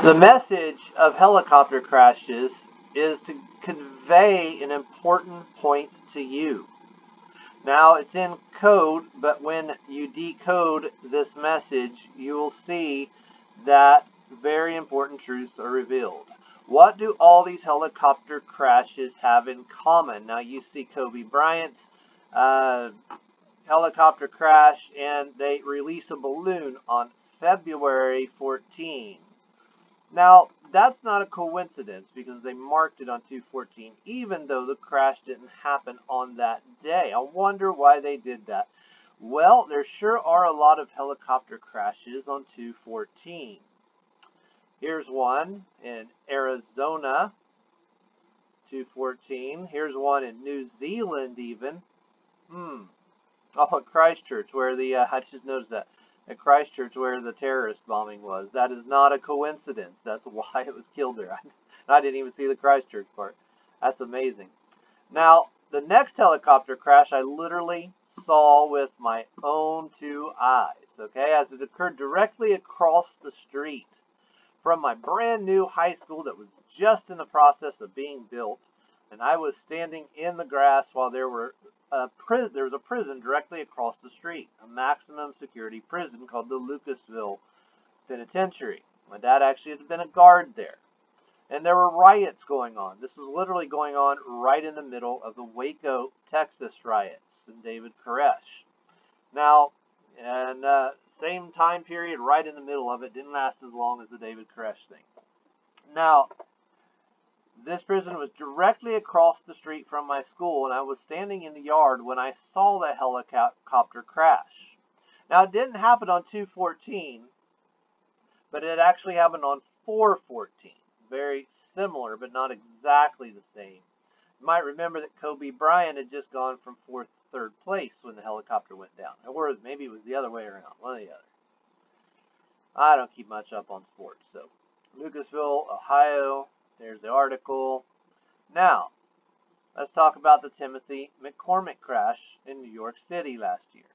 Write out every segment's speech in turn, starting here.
The message of helicopter crashes is to convey an important point to you. Now, it's in code, but when you decode this message, you will see that very important truths are revealed. What do all these helicopter crashes have in common? Now, you see Kobe Bryant's helicopter crash, and they release a balloon on February 14. Now, that's not a coincidence because they marked it on 2/14, even though the crash didn't happen on that day. I wonder why they did that. Well, there sure are a lot of helicopter crashes on 2/14. Here's one in Arizona, 2/14. Here's one in New Zealand even. Oh, at Christchurch, where I just noticed that. At Christchurch, where the terrorist bombing was. That is not a coincidence. That's why it was killed there. I didn't even see the Christchurch part. That's amazing. Now, the next helicopter crash I literally saw with my own two eyes, okay, as it occurred directly across the street from my brand new high school that was just in the process of being built, and I was standing in the grass while there was a prison directly across the street, a maximum security prison called the Lucasville Penitentiary. My dad actually had been a guard there. And there were riots going on. This was literally going on right in the middle of the Waco, Texas riots in David Koresh. Now, and same time period, right in the middle of it, didn't last as long as the David Koresh thing. Now, this prison was directly across the street from my school, and I was standing in the yard when I saw the helicopter crash. Now, it didn't happen on 2/14, but it actually happened on 4/14. Very similar, but not exactly the same. You might remember that Kobe Bryant had just gone from 4th to 3rd place when the helicopter went down. Or maybe it was the other way around, one or the other. I don't keep much up on sports, so Lucasville, Ohio. There's the article. Now, let's talk about the Timothy McCormick crash in New York City last year.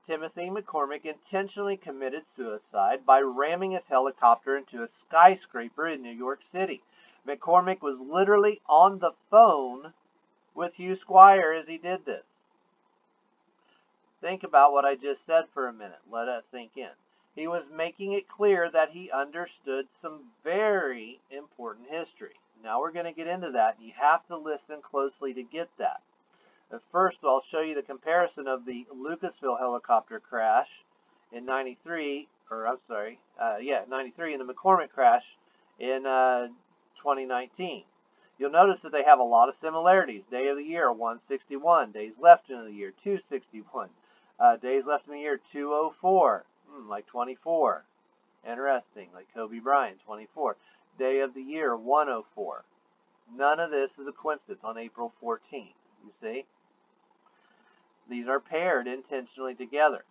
Timothy McCormick intentionally committed suicide by ramming his helicopter into a skyscraper in New York City. McCormick was literally on the phone with Hugh Squier as he did this. Think about what I just said for a minute. Let that sink in. He was making it clear that he understood some very important history. Now we're going to get into that, and you have to listen closely to get that. But first, I'll show you the comparison of the Lucasville helicopter crash in 93, and the McCormick crash in 2019. You'll notice that they have a lot of similarities. Day of the year, 161. Days left in the year, 261. Days left in the year, 204. Like 24. Interesting. Like Kobe Bryant, 24. Day of the year, 104. None of this is a coincidence on April 14th. You see? These are paired intentionally together.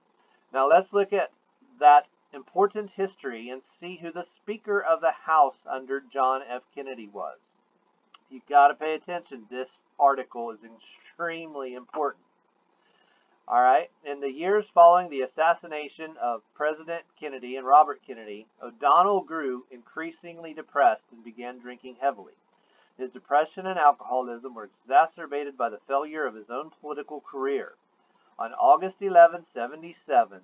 Now let's look at that important history and see who the Speaker of the House under John F. Kennedy was. You've got to pay attention. This article is extremely important. All right. In the years following the assassination of President Kennedy and Robert Kennedy, O'Donnell grew increasingly depressed and began drinking heavily. His depression and alcoholism were exacerbated by the failure of his own political career. On August 11, 1977,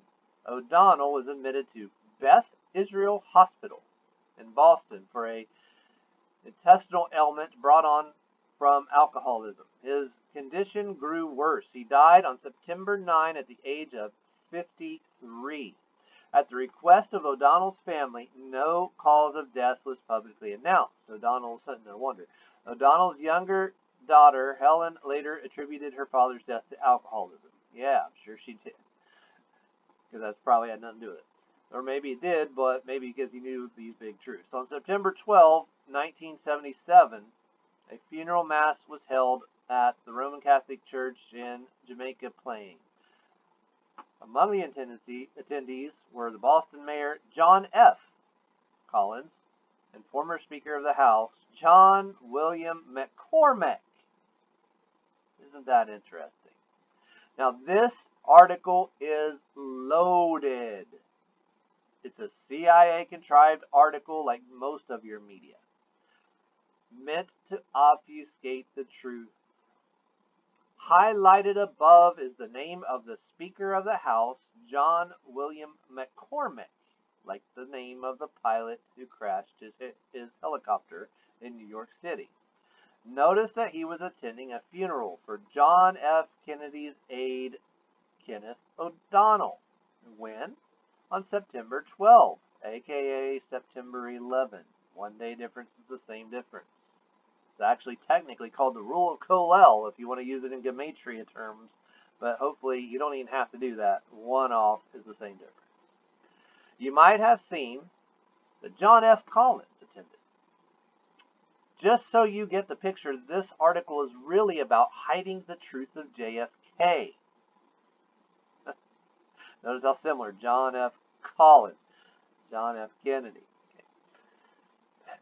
O'Donnell was admitted to Beth Israel Hospital in Boston for an intestinal ailment brought on from alcoholism. His condition grew worse. He died on September 9 at the age of 53. At the request of O'Donnell's family, no cause of death was publicly announced. O'Donnell's no wonder. O'Donnell's younger daughter, Helen, later attributed her father's death to alcoholism. Yeah, I'm sure she did. Because that's probably had nothing to do with it. Or maybe it did, but maybe because he knew these big truths. On September 12, 1977, a funeral mass was held at the Roman Catholic Church in Jamaica Plain. Among the attendees were the Boston Mayor John F. Collins and former Speaker of the House John William McCormick. Isn't that interesting? Now this article is loaded. It's a CIA-contrived article like most of your media, meant to obfuscate the truth. Highlighted above is the name of the Speaker of the House, John William McCormick, like the name of the pilot who crashed his helicopter in New York City. Notice that he was attending a funeral for John F. Kennedy's aide, Kenneth O'Donnell. When? On September 12, aka September 11. 1 day difference is the same difference. It's actually technically called the rule of Colel if you want to use it in gematria terms, but hopefully you don't even have to do that. 1 off is the same difference. You might have seen that John F. Collins attended. Just so you get the picture, this article is really about hiding the truth of JFK. Notice how similar. John F. Collins, John F. Kennedy. Okay.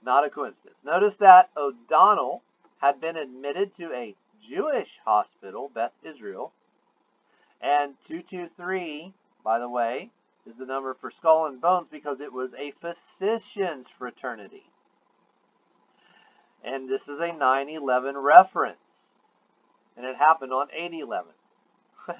Not a coincidence. Notice that O'Donnell had been admitted to a Jewish hospital, Beth Israel, and 223, by the way, is the number for Skull and Bones because it was a physician's fraternity. And this is a 9/11 reference. And it happened on 8/11.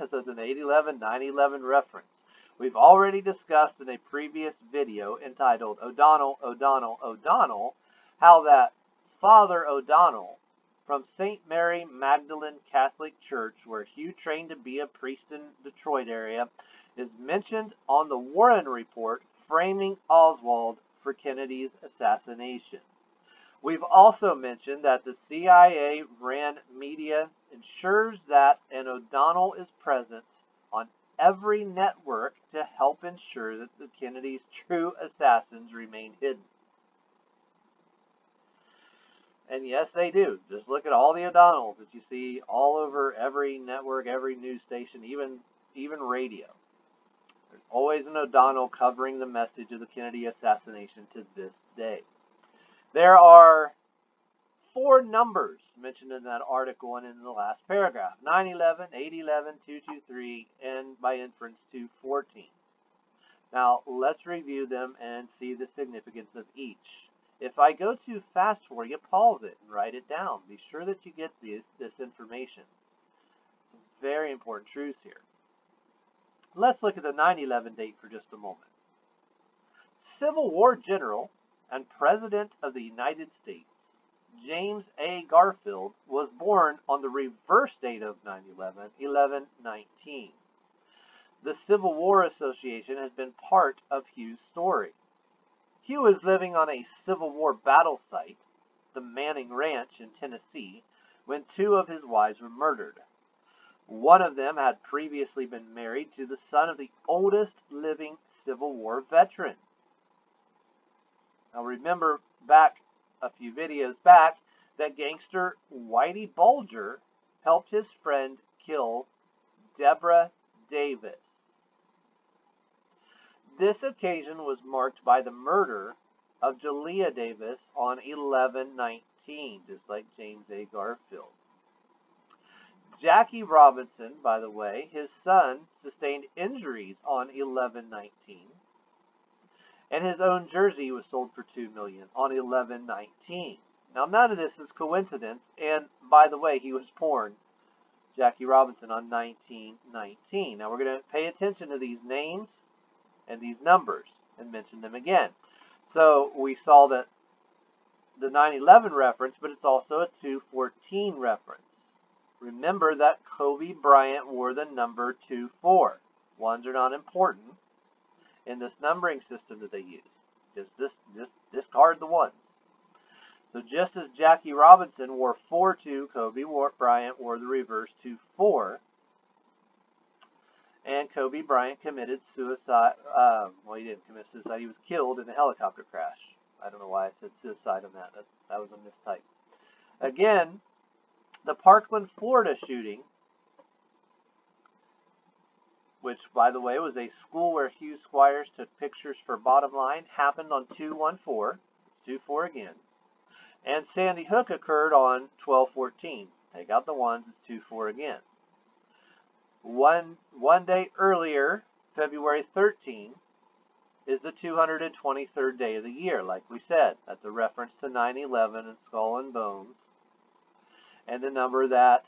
So it's an 8/11, 9/11 reference. We've already discussed in a previous video entitled O'Donnell, O'Donnell, O'Donnell, how that Father O'Donnell from St. Mary Magdalene Catholic Church, where Hugh trained to be a priest in Detroit area, is mentioned on the Warren Report framing Oswald for Kennedy's assassination. We've also mentioned that the CIA ran media ensures that an O'Donnell is present on every network to help ensure that the Kennedy's true assassins remain hidden. And yes, they do. Just look at all the O'Donnells that you see all over every network, every news station, even radio. There's always an O'Donnell covering the message of the Kennedy assassination to this day. There are 4 numbers mentioned in that article and in the last paragraph. 9/11, 8/11, 223, and by inference 214. Now, let's review them and see the significance of each. If I go too fast for you, pause it and write it down. Be sure that you get this information. Some very important truths here. Let's look at the 9/11 date for just a moment. Civil War General and President of the United States, James A. Garfield, was born on the reverse date of 9/11, 11/19. The Civil War Association has been part of Hugh's story. Hugh was living on a Civil War battle site, the Manning Ranch in Tennessee, when 2 of his wives were murdered. One of them had previously been married to the son of the oldest living Civil War veteran. Now remember back a few videos back that gangster Whitey Bulger helped his friend kill Deborah Davis. This occasion was marked by the murder of Jalea Davis on 11/19, just like James A. Garfield. Jackie Robinson, by the way, his son sustained injuries on 11/19. And his own jersey was sold for $2 million on 11/19. Now, none of this is coincidence. And by the way, he was born, Jackie Robinson, on 19/19. Now, we're going to pay attention to these names and these numbers and mention them again. So we saw that the 9/11 reference, but it's also a 214 reference. Remember that Kobe Bryant wore the number 24. Ones are not important in this numbering system that they use. Just discard the ones. So just as Jackie Robinson wore 4-2, Kobe Bryant wore the reverse 2-4. And Kobe Bryant committed suicide. Well, he didn't commit suicide. He was killed in a helicopter crash. I don't know why I said suicide on that. That was a mistype. Again, the Parkland, Florida shooting, which, by the way, was a school where Hugh Squier took pictures for Bottom Line, happened on 2/14. It's 2/4 again. And Sandy Hook occurred on 12/14. Take out the ones, it's 2/4 again. One day earlier, February 13, is the 223rd day of the year, like we said. That's a reference to 9/11 and Skull and Bones. And the number that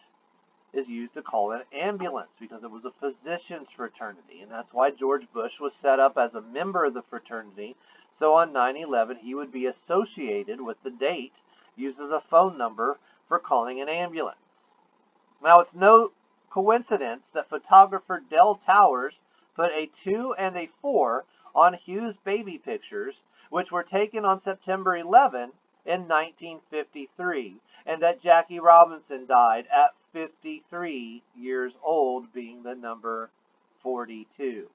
is used to call an ambulance because it was a physician's fraternity. And that's why George Bush was set up as a member of the fraternity. So on 9/11, he would be associated with the date, used as a phone number for calling an ambulance. Now, it's no coincidence that photographer Del Towers put a 2 and a 4 on Hugh's baby pictures, which were taken on September 11 in 1953, and that Jackie Robinson died at 53 years old, being the number 42.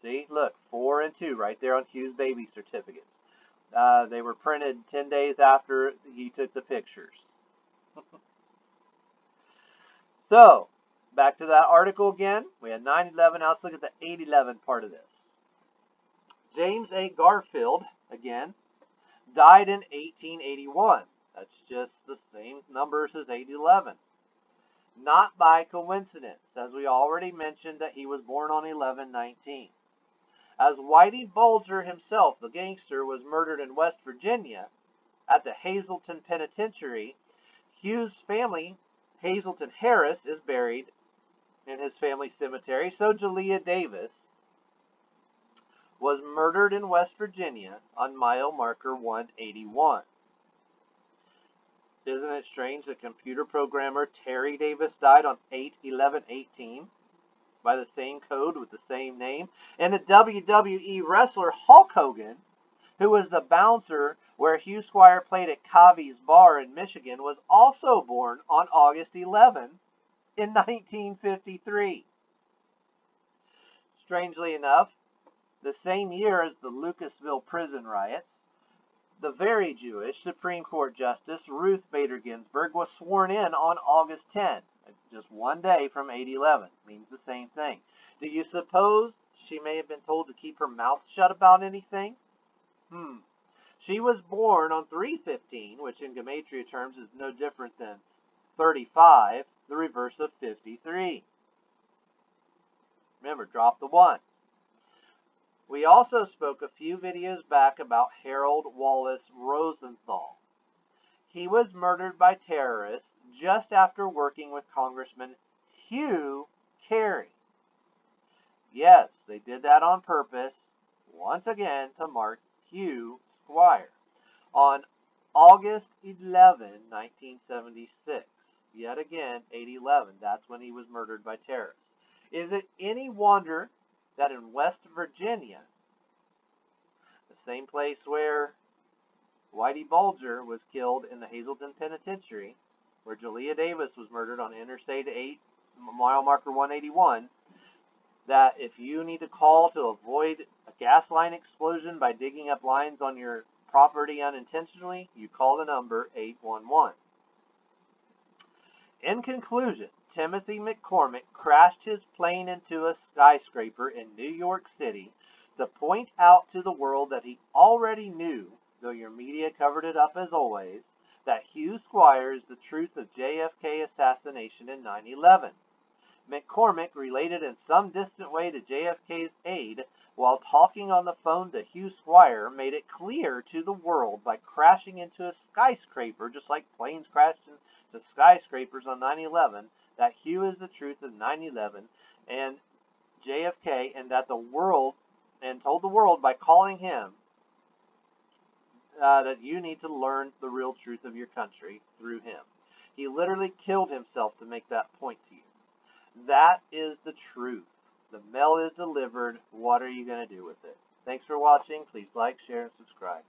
See, look, 4 and 2 right there on Hugh's baby certificates. They were printed 10 days after he took the pictures. So, back to that article again. We had 9/11. Now let's look at the 8/11 part of this. James A. Garfield, again, died in 1881. That's just the same numbers as 8/11. Not by coincidence, as we already mentioned that he was born on 11/19. As Whitey Bulger himself, the gangster, was murdered in West Virginia at the Hazleton Penitentiary, Hugh's family, Hazleton Harris, is buried in his family cemetery. So Jalea Davis was murdered in West Virginia on mile marker 181. Isn't it strange that computer programmer Terry Davis died on 8/11/18 by the same code with the same name? And the WWE wrestler Hulk Hogan, who was the bouncer where Hugh Squier played at Cavi's Bar in Michigan, was also born on August 11 in 1953. Strangely enough, the same year as the Lucasville prison riots, the very Jewish Supreme Court Justice Ruth Bader Ginsburg was sworn in on August 10, just one day from 8/11. Means the same thing. Do you suppose she may have been told to keep her mouth shut about anything? She was born on 3/15, which in gematria terms is no different than 35, the reverse of 53. Remember, drop the 1. We also spoke a few videos back about Harold Wallace Rosenthal. He was murdered by terrorists just after working with Congressman Hugh Carey. Yes, they did that on purpose, once again, to mark Hugh Squier. On August 11, 1976, yet again, 8/11, that's when he was murdered by terrorists. Is it any wonder that in West Virginia, the same place where Whitey Bulger was killed in the Hazleton Penitentiary, where Jalea Davis was murdered on Interstate 8, mile marker 181, that if you need to call to avoid a gas line explosion by digging up lines on your property unintentionally, you call the number 811. In conclusion, Timothy McCormick crashed his plane into a skyscraper in New York City to point out to the world that he already knew, though your media covered it up as always, that Hugh Squier is the truth of JFK assassination in 9/11. McCormick related in some distant way to JFK's aide while talking on the phone to Hugh Squier made it clear to the world by crashing into a skyscraper, just like planes crashed into skyscrapers on 9/11, that Hugh is the truth of 9/11 and JFK, and that the world, and told the world by calling him that you need to learn the real truth of your country through him. He literally killed himself to make that point to you. That is the truth. The mail is delivered. What are you going to do with it? Thanks for watching. Please like, share, and subscribe.